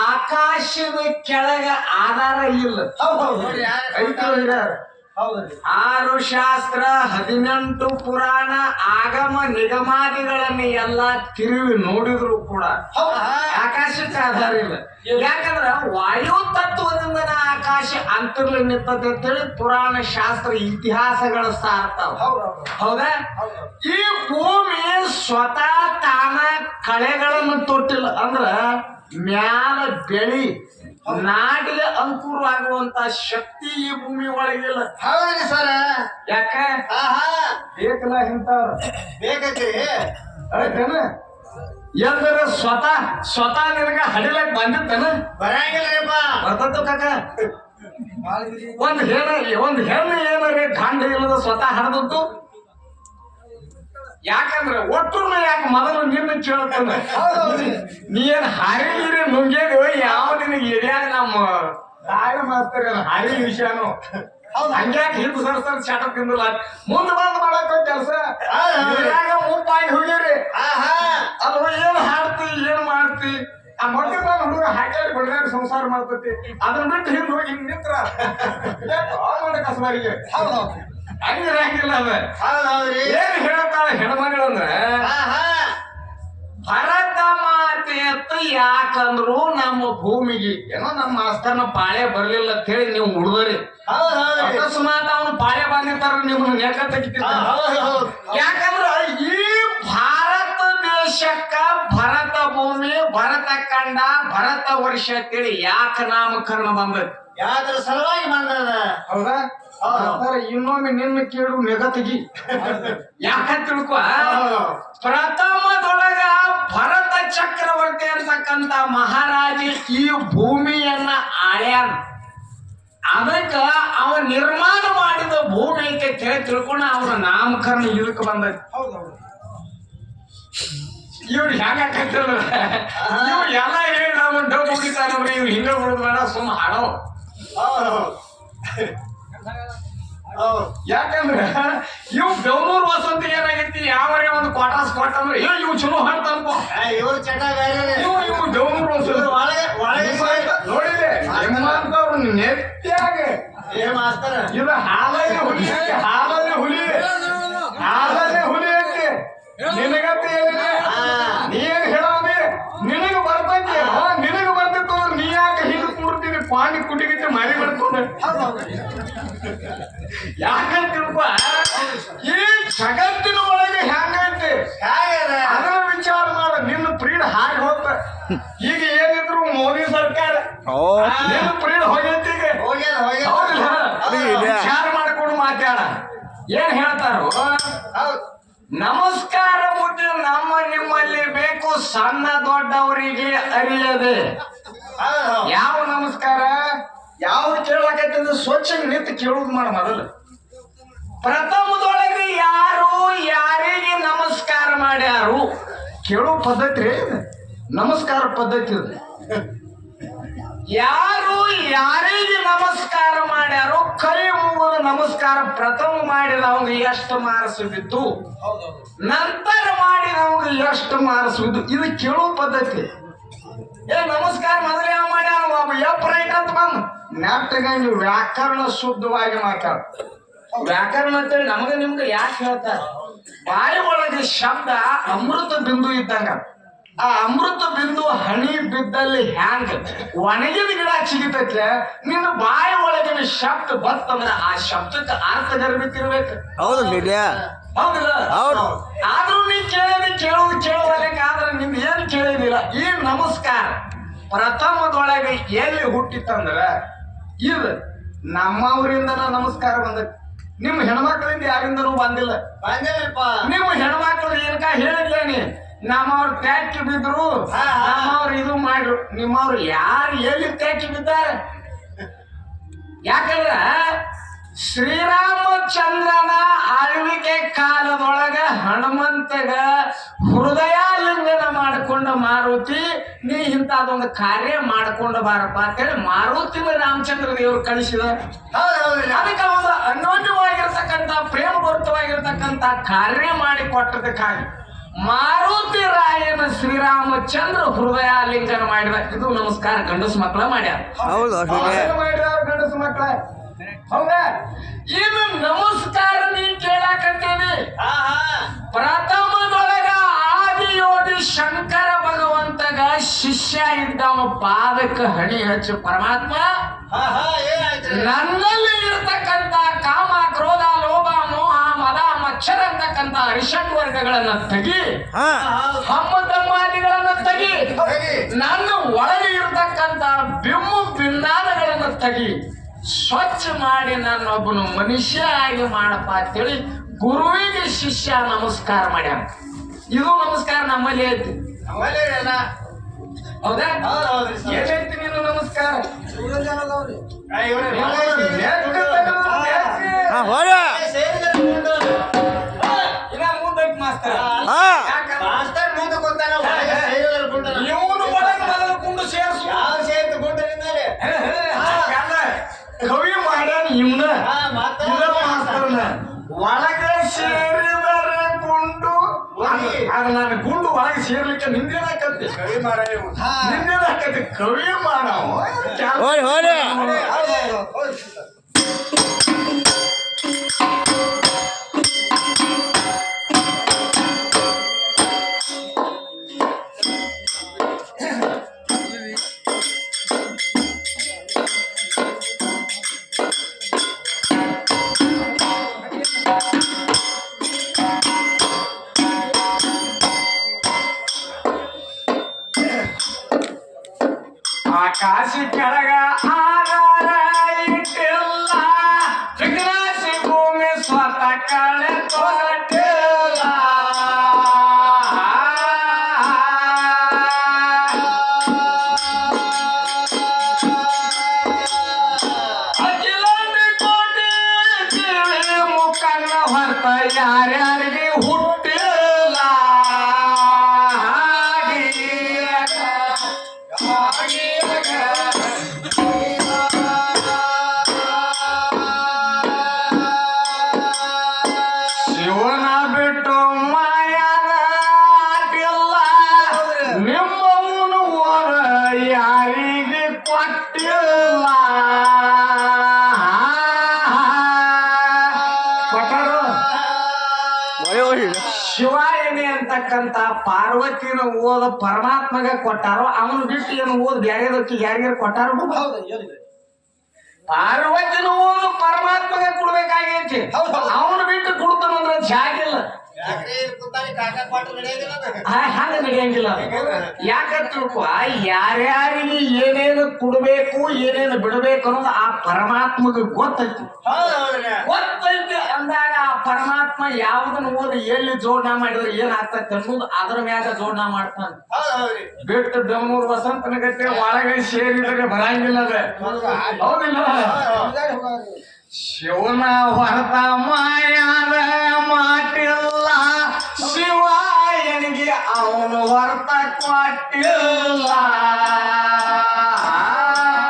ಆಕಾಶದ ಕೆಳಗ ಆಧಾರ ಇಲ್ಲ. ಆರು ಶಾಸ್ತ್ರ 18 ಪುರಾಣ ಆಗಮ ನಿಗಮಾದಿಗಳನ್ನ ಎಲ್ಲಾ ತಿರುವಿ ನೋಡಿದ್ರು ಕೂಡ ಆಕಾಶಕ್ಕೆ ಆಧಾರ ಇಲ್ಲ. ಯಾಕಂದ್ರ ವಾಯು ತತ್ವದಿಂದ ಆಕಾಶ ಅಂತರ್ಲಿ ನಿಂತದೆ ಅಂತೇಳಿ ಪುರಾಣ ಶಾಸ್ತ್ರ ಇತಿಹಾಸಗಳ ಸಾರ್ತಾವ. ಹೌದಾ? ಈ ಭೂಮಿ ಸ್ವತಃ ತಾನ ಕಳೆಗಳನ್ನು ತೊಟ್ಟಿಲ್ಲ ಅಂದ್ರ ಮ್ಯಾಲ ಬೆಳಿ ನಾಡಿಗೆ ಅನುಕೂಲವಾಗುವಂತ ಶಕ್ತಿ ಈ ಭೂಮಿ ಒಳಗಿಲ್ಲ. ಹೌದ್ರಿ ಸರ. ಯಾಕ ಬೇಕಲ್ಲ ಇಂಥವ್ರು ಬೇಕೈತಿ ಎಲ್ಲರ ಸ್ವತಃ ನಿನಗ ಹಡಿಲಕ್ ಬಂದಿತ್ತನ? ಬರಂಗಿಲ್ರಿಪ್ಪ. ಬರ್ತದ ಕಾಕ? ಒಂದ್ ಹೆಣ್ಣು ಏನಾರ ಗಂಡ ಇಲ್ಲದ ಸ್ವತಃ ಹಡದದ್ದು. ಯಾಕಂದ್ರೆ ಒಟ್ಟರು ಯಾಕೆ ಮೊದಲು ನಿನ್ನ ಕೇಳ್ತಾನ, ನೀನ್ ಹರಿಗಿರಿ ನುಂಗ್ಯಾಗ ಯಾವ ನಿನಗೆ ಎಡ್ಯಾಗ ನಮ್ಮ ತಾಯಿ ಮಾಡ್ತಾರೆ ಹರಿ ವಿಷಯನು ಹಂಗ್ಯಾಕೆ ಹಿಂದ್ ಸರ್ ಶಾಟಪ್ ತಿಂದಿಲ್ಲ ಮುಂದೆ ಬಂದ್ ಮಾಡಕ್ ಕೆಲಸ ಮುಪ್ಪಾಗಿ ಹೋಗ್ಯಾರಿ. ಅಲ್ವ ಏನ್ ಹಾಡ್ ಆ ಮಕ್ಕಳ ಹುಡುಗ ಹಾಕಿ ಬಡದಾಡಿ ಸಂಸಾರ ಮಾಡ್ತತಿ ಅದನ್ನ ಬಿಟ್ಟು ಹಿಂದ್ ಹೋಗಿ ಹಿಂಗ್ ನಿಂತ್ರ ಕಸಬಾರಿಗೆ ಹಂಗಿರಂಗಿಲ್ಲ ಅದ ಹೌದೌದ್ರಿ ಏನ್ ಹೇಳ್ತಾಳ ಹೆಣ್ಮಗಳಂದ್ರ ಹಾ ಹಾ ಭರತ ಮಾತೆ ಅಂತ ಯಾಕಂದ್ರು ನಮ್ಮ ಭೂಮಿಗೆ ಏನೋ ನಮ್ಮ ಆಸ್ಥಾನ ಪಾಳೆ ಬರ್ಲಿಲ್ಲ ಅಂತ ಹೇಳಿ ನೀವು ಉಳ್ದರಿ ಹೌದೌದ್ರಿ ಅಕಸ್ಮಾತ್ ಅವನು ಪಾಳೆ ಬಂದಿರ್ತಾರ ನಿಮ್ಮನ್ನ ನೆಕ ತೆಗಿತಿರ್ತಾರ ಹೌದು ಯಾಕಂದ್ರ ಈ ಭಾರತ ದೇಶಕ್ಕ ಭರತ ಭೂಮಿ ಭರತ ಖಂಡ ಭರತ ವರ್ಷ ಅಂತೇಳಿ ಯಾಕ ನಾಮಕರಣ ಬಂದೈತಿ ಯಾವ್ದ್ರ ಸಲುವಾಗಿ ಬಂದದ ಹೌದಾ ಇನ್ನೊಮ್ಮೆ ನಿನ್ನ ಕೇಳು ನೆಗ ತೆಗಿ ಯಾಕಂತ ತಿಳ್ಕೊ ಪ್ರಥಮದೊಳಗ ಭರತ ಚಕ್ರವರ್ತಿ ಅಂತಕ್ಕಂತ ಮಹಾರಾಜ ಈ ಭೂಮಿಯನ್ನ ಆಳ್ಯಾನ ಅದಕ್ಕ ಅವ ನಿರ್ಮಾಣ ಮಾಡಿದ ಭೂಮಿ ಐತೆ ತಿಳ್ಕೊಂಡು ಅವನ ನಾಮಕರಣ ಇದಕ್ಕೆ ಬಂದೈತಿ ಇವ್ರು ಹೆಂಗಾಕತ್ತಿಲ್ಲ ಇವ್ ಎಲ್ಲ ಹೇಳಿ ನಾವು ಡಬ್ ಮುಗಿತಾನವ್ರಿ ಇವ್ ಹಿಂಗ ಬಿಡುದು ಬೇಡ ಸುಮ್ಮ ಹಾಡೋ ಯಾಕಂದ್ರೆ ಇವ್ ಬೆಂಗಳೂರು ವಸಂತಿ ಏನಾಗೈತಿ ಯಾವರೇ ಒಂದು ಕ್ವಾರ್ಟರ್ಸ್ ಕೊಟ್ಟಂದ್ರೆ ಇವ್ ಚಲೋ ಹಾಡ್ತಾನಪ್ಪ ಇವ್ರ ಚಟ ಬೇರೆ ಇವ್ ಬೆಂಗಳೂರು ವಸಂತಿ ಒಳಗೆ ಒಳಗೆ ನೋಡಿದೆ ನಿಮ್ಮಂತವ್ರು ನೆತ್ಯಾಗ ಏನ್ ಮಾಸ್ತರ ಇದು ಹಾಲಲ್ಲೇ ಹುಲಿ ಐತಿ ಹಾಲಲ್ಲೇ ಹುಲಿ ಹಾಲಲ್ಲೇ ಹುಲಿ ಐತಿ ನಿನಗಂತ ಏನಿದೆ ನೀನ್ ಹೇಳೋದಿ ನಿನಗ ಬರ್ತೈತಿ ನಿನಗ ಬರ್ತಿತ್ತು ನೀ ಯಾಕೆ ಹಿಂಗ ಕೂಡ್ತೀನಿ ಪಾನಿ ಕುಡಿಗಿಟ್ಟು ಮರಿ ಬಿಡ್ಕೊಂಡು ಯಾಕಂತ ತಿಳ್ಕೊ ಈ ಜಗತ್ತಿನ ಒಳಗೆ ಹೆಂಗೈತಿ ಅದನ್ನ ವಿಚಾರ ಮಾಡ ನಿನ್ನ ಪ್ರೀಡ್ ಹಾಗೆ ಹೋಗ್ತ ಈಗ ಏನಿದ್ರು ಮೋದಿ ಸರ್ಕಾರ ನಿನ್ನ ಪ್ರೀಡ್ ಹೋಗೈತಿ ಈಗ ಹೌದಿಲ್ಲ ವಿಚಾರ ಮಾಡ್ಕೊಂಡು ಮಾತಾಡ ಏನ್ ಹೇಳ್ತಾರೋ ನಮಸ್ಕಾರ ಬುದ್ಧಿ ನಮ್ಮ ನಿಮ್ಮಲ್ಲಿ ಬೇಕು ಸಣ್ಣ ದೊಡ್ಡವರಿಗೆ ಅರಿಯದೆ ಯಾವ ನಮಸ್ಕಾರ ಯಾವ್ದು ಕೇಳಕತ್ತಿದ್ರೆ ಸ್ವಚ್ಛ ನಿಂತು ಕೇಳುದು ಮಾಡ ಮೊದಲು ಪ್ರಥಮದೊಳಗೆ ಯಾರು ಯಾರಿಗೆ ನಮಸ್ಕಾರ ಮಾಡ್ಯಾರು ಕೇಳೋ ಪದ್ಧತಿ ರೀ ನಮಸ್ಕಾರ ಪದ್ಧತಿ ಇದು ಯಾರು ಯಾರಿಗೆ ನಮಸ್ಕಾರ ಮಾಡ್ಯಾರೋ ಕೈ ಮುಗಿದ ನಮಸ್ಕಾರ ಪ್ರಥಮ ಮಾಡಿದ ಅವಂಗ ಎಷ್ಟು ಮಾರ್ಕ್ಸ್ ಬಿದ್ದು ನಂತರ ಮಾಡಿದವಂಗ ಎಷ್ಟು ಮಾರ್ಕ್ಸ್ ಬಿದ್ದು ಇದು ಕೇಳೋ ಪದ್ಧತಿ ನಮಸ್ಕಾರ ಮೊದಲೇ ಯಾವ ಮಾಡ್ಯಾನ ಒಬ್ಬ ಎಪ್ ರೈಟ್ ಅಂತ ಬಂದು ನಾಟಕ ನೀವು ವ್ಯಾಕರಣ ಶುದ್ಧವಾಗಿ ಮಾತಾಡ ವ್ಯಾಕರಣ ಅಂತೇಳಿ ನಮಗ ನಿಮ್ಗೆ ಯಾಕೆ ಹೇಳ್ತಾರ ಬಾಯಿ ಒಳಗೆ ಶಬ್ದ ಅಮೃತ ಬಿಂದು ಇದ್ದಂಗ ಆ ಅಮೃತ ಬಿಂದು ಹಣಿ ಬಿದ್ದಲ್ಲಿ ಹ್ಯಾಂಗ ಒಣಗಿದ ಗಿಡ ಚಿಗಿತೈತ್ಲೆ ನಿನ್ನ ಬಾಯಿ ಒಳಗಿನ ಶಬ್ದ ಬತ್ತಂದ್ರ ಆ ಶಬ್ದಕ್ಕೆ ಅರ್ಥ ಗರ್ಭಿತಿರ್ಬೇಕು ಹೌದಿಲ್ಲ ಆದ್ರೂ ನೀ ಕೇಳೋದಕ್ಕೆ ಆದ್ರೆ ನಿಮ್ದು ಏನು ಕೇಳಿದಿಲ್ಲ ಈ ನಮಸ್ಕಾರ ಪ್ರಥಮದೊಳಗೆ ಎಲ್ಲಿ ಹುಟ್ಟಿತ್ತಂದ್ರ ಇದು ನಮ್ಮವರಿಂದನ ನಮಸ್ಕಾರ ಬಂದೈತಿ ನಿಮ್ಮ ಹೆಣ್ಮಕ್ಳಿಂದ ಯಾರಿಂದನೂ ಬಂದಿಲ್ಲ ನಿಮ್ಮ ಹೆಣ್ಮಕ್ಳು ಏನಕ ಹೇಳಿದ್ಲೇನಿ ನಮ್ಮವ್ರ ಟ್ಯಾಕಿ ಬಿದ್ರು ನಮ್ಮವ್ರು ಇದು ಮಾಡ್ರು ನಿಮ್ಮವ್ರು ಯಾರು ಎಲ್ಲಿ ಟ್ಯಾಕಿ ಬಿದ್ದಾರೆ ಯಾಕಂದ್ರ ಶ್ರೀರಾಮಚಂದ್ರನ ಆಳ್ವಿಕೆ ಕಾಲದೊಳಗ ಹನುಮಂತಗ ಹೃದಯಾಲಿಂಗನ ಮಾಡಿಕೊಂಡ ಮಾರುತಿ ನೀ ಇಂಥದೊಂದು ಕಾರ್ಯ ಮಾಡ್ಕೊಂಡ ಬಾರಪ್ಪ ಅಂತೇಳಿ ಮಾರುತಿನ ರಾಮಚಂದ್ರ ದೇವರು ಕಳಿಸಿದ ಅದಕ್ಕೆ ಒಂದು ಅನ್ಯೋನ್ಯವಾಗಿರ್ತಕ್ಕಂಥ ಪ್ರೇಮಭರಿತವಾಗಿರ್ತಕ್ಕಂಥ ಕಾರ್ಯ ಮಾಡಿ ಕೊಟ್ಟದಕ್ಕಾಗಿ ಮಾರುತಿ ರಾಯನ ಶ್ರೀರಾಮಚಂದ್ರ ಹೃದಯಾಲಿಂಗನ ಮಾಡಿದ ಇದು ನಮಸ್ಕಾರ ಗಂಡಸು ಮಕ್ಕಳ ಮಾಡ್ಯಾರ ಗಂಡಸು ಮಕ್ಕಳ ಹೌದಾ ಇನ್ನು ನಮಸ್ಕಾರ ನೀ ಕೇಳಾಕತ್ತೇನೆ ಪ್ರಥಮದೊಳಗ ಆದಿಯೋಗಿ ಶಂಕರ ಭಗವಂತಗ ಶಿಷ್ಯ ಇದ್ದವ ಪಾದಕ್ಕೆ ಹಣಿ ಹಚ್ಚು ಪರಮಾತ್ಮ ನನ್ನಲ್ಲಿ ಇರತಕ್ಕಂತ ಕಾಮ ಕ್ರೋಧ ಲೋಭ ಮೋಹ ಮದ ಮಚ್ಚರ ಅಂತಕ್ಕಂತ ಅರಿಷಡ್ ವರ್ಗಗಳನ್ನ ತೆಗಿ ಹಮ್ಮದಮ್ಮಾದಿಗಳನ್ನ ತೆಗಿ ನನ್ನ ಒಳಗೆ ಇರತಕ್ಕಂತ ಬಿಮ್ಮು ಪಿಂಡಾನಗಳನ್ನ ತೆಗಿ ಸ್ವಚ್ಛ ಮಾಡಿ ನನ್ನೊಬ್ಬನು ಮನುಷ್ಯ ಆಗಿ ಮಾಡಪ್ಪ ಅಂತೇಳಿ ಗುರುವಿಗೆ ಶಿಷ್ಯ ನಮಸ್ಕಾರ ಮಾಡ್ಯಾನ ಇದು ನಮಸ್ಕಾರ ನಮ್ಮಲ್ಲಿ ಐತಿ ಹೌದಾ ಏನೈತಿ ನೀನು ನಮಸ್ಕಾರ ಇನ್ನ ಮುಂದೈತಿ ಮಾಸ್ತರ್ ಇವನು ಒಳಗೆ ಮೊದಲು ಕುಂಡು ಸೇರಿಸು ಕವಿ ಮಾಡ್ಯಾನ ಇವನ ಮಾಸ್ತರ್ನ ಒಳಗೆ ಸೇರಿದರೆ ಗುಂಡು ಆಗ ನಾನು ಗುಂಡು ಒಳಗೆ ಸೇರ್ಲಿಕ್ಕೆ ನಿಂದೇನಾಕತ್ತಿ ಕವಿ ಮಾಡ ಇವು. ನಿಂದೇನಾಕತ್ತಿ ಕವಿ ಮಾಡವ ಹೋರಿ ಹೋರಿ ಆಕಾಶ ಕೆಳಗ ಆಧಾರ ಇಟ್ಟಿಲ್ಲ ವಿಘ್ನಾಸಿ ಭೂಮಿ ಸ್ವತಃ ಕಳೆ ತೊಟ್ಟಿಲ್ಲ ಅಖಿಲಾಂಡ ಕೋಟಿ ಜೀವಿ ಮುಖಂಡ ಹೊರತ ಯಾರ್ಯಾರಿಗೆ ಹುಟ್ಟಿಲ್ಲ ಶಿವನ ಬಿಟ್ಟು ಮಾಯನ ಆಟಿಲ್ಲ ನಿಮ್ಮವನು ಓರ ಯಾರಿಗೆ ಕೊಟ್ಟಿಲ್ಲ ಕೊಟ್ಟರು ಶಿವ ಏನೇ ಅಂತಕ್ಕಂತ ಪಾರ್ವತಿನ ಓದ ಪರಮಾತ್ಮಗ ಕೊಟ್ಟಾರೋ ಅವನು ಬಿಟ್ಟು ಏನು ಓದ್ ಬ್ಯಾರೆದಕ್ಕೆ ಯಾರಿಗಾರು ಕೊಟ್ಟಾರೋ ಪಾರ್ವತಿನ ಓದು ಪರಮಾತ್ಮಗ ಕೊಡ್ಬೇಕಾಗೈತಿ ಅವನು ಬಿಟ್ಟು ಕೊಡ್ತಾನಂದ್ರ ಜಾಗಿಲ್ಲ ಯಾಕ್ರಿ ಇಲ್ಲಿ ಕೂತಾರಿ ಕಾಕ ಕೊಟ್ರು ನಡೆಯಂಗಿಲ್ಲ ಅದು? ಹಂಗ ನಡೆಯಂಗಿಲ್ಲ ಯಾಕಂತ ತಿಳ್ಕೊ ಯಾರ್ಯಾರಿಗೆ ಏನೇನು ಕೊಡ್ಬೇಕು ಏನೇನು ಬಿಡಬೇಕು ಅನ್ನೋದು ಆ ಪರಮಾತ್ಮಗ ಗೊತ್ತೈತಿ ಹೌದ್ ಹೌದ್ರಿ. ಗೊತ್ತೈತಿ ಅಂದಾಗ ಆ ಪರಮಾತ್ಮ ಯಾವ್ದನ್ನ ಓದಿ ಎಲ್ಲಿ ಜೋಡಣೆ ಮಾಡಿದ್ರೆ ಏನ್ ಆಗ್ತೈತಿ ಅನ್ನೋದು ಅದ್ರ ಮ್ಯಾಗ ಜೋಡಣೆ ಮಾಡ್ತಾನ ಹೌದ್ ಹೌದ್ರಿ. ಬಿಟ್ಟು ಬೆಂಗಳೂರು ವಸಂತನ ಗತಿ ಒಳಗೆ ಸೇರಿದ್ರೆ ಬರಂಗಿಲ್ಲ ಅದ ಹೌದಿಲ್ಲ ಶಿವನ ಹೊರತ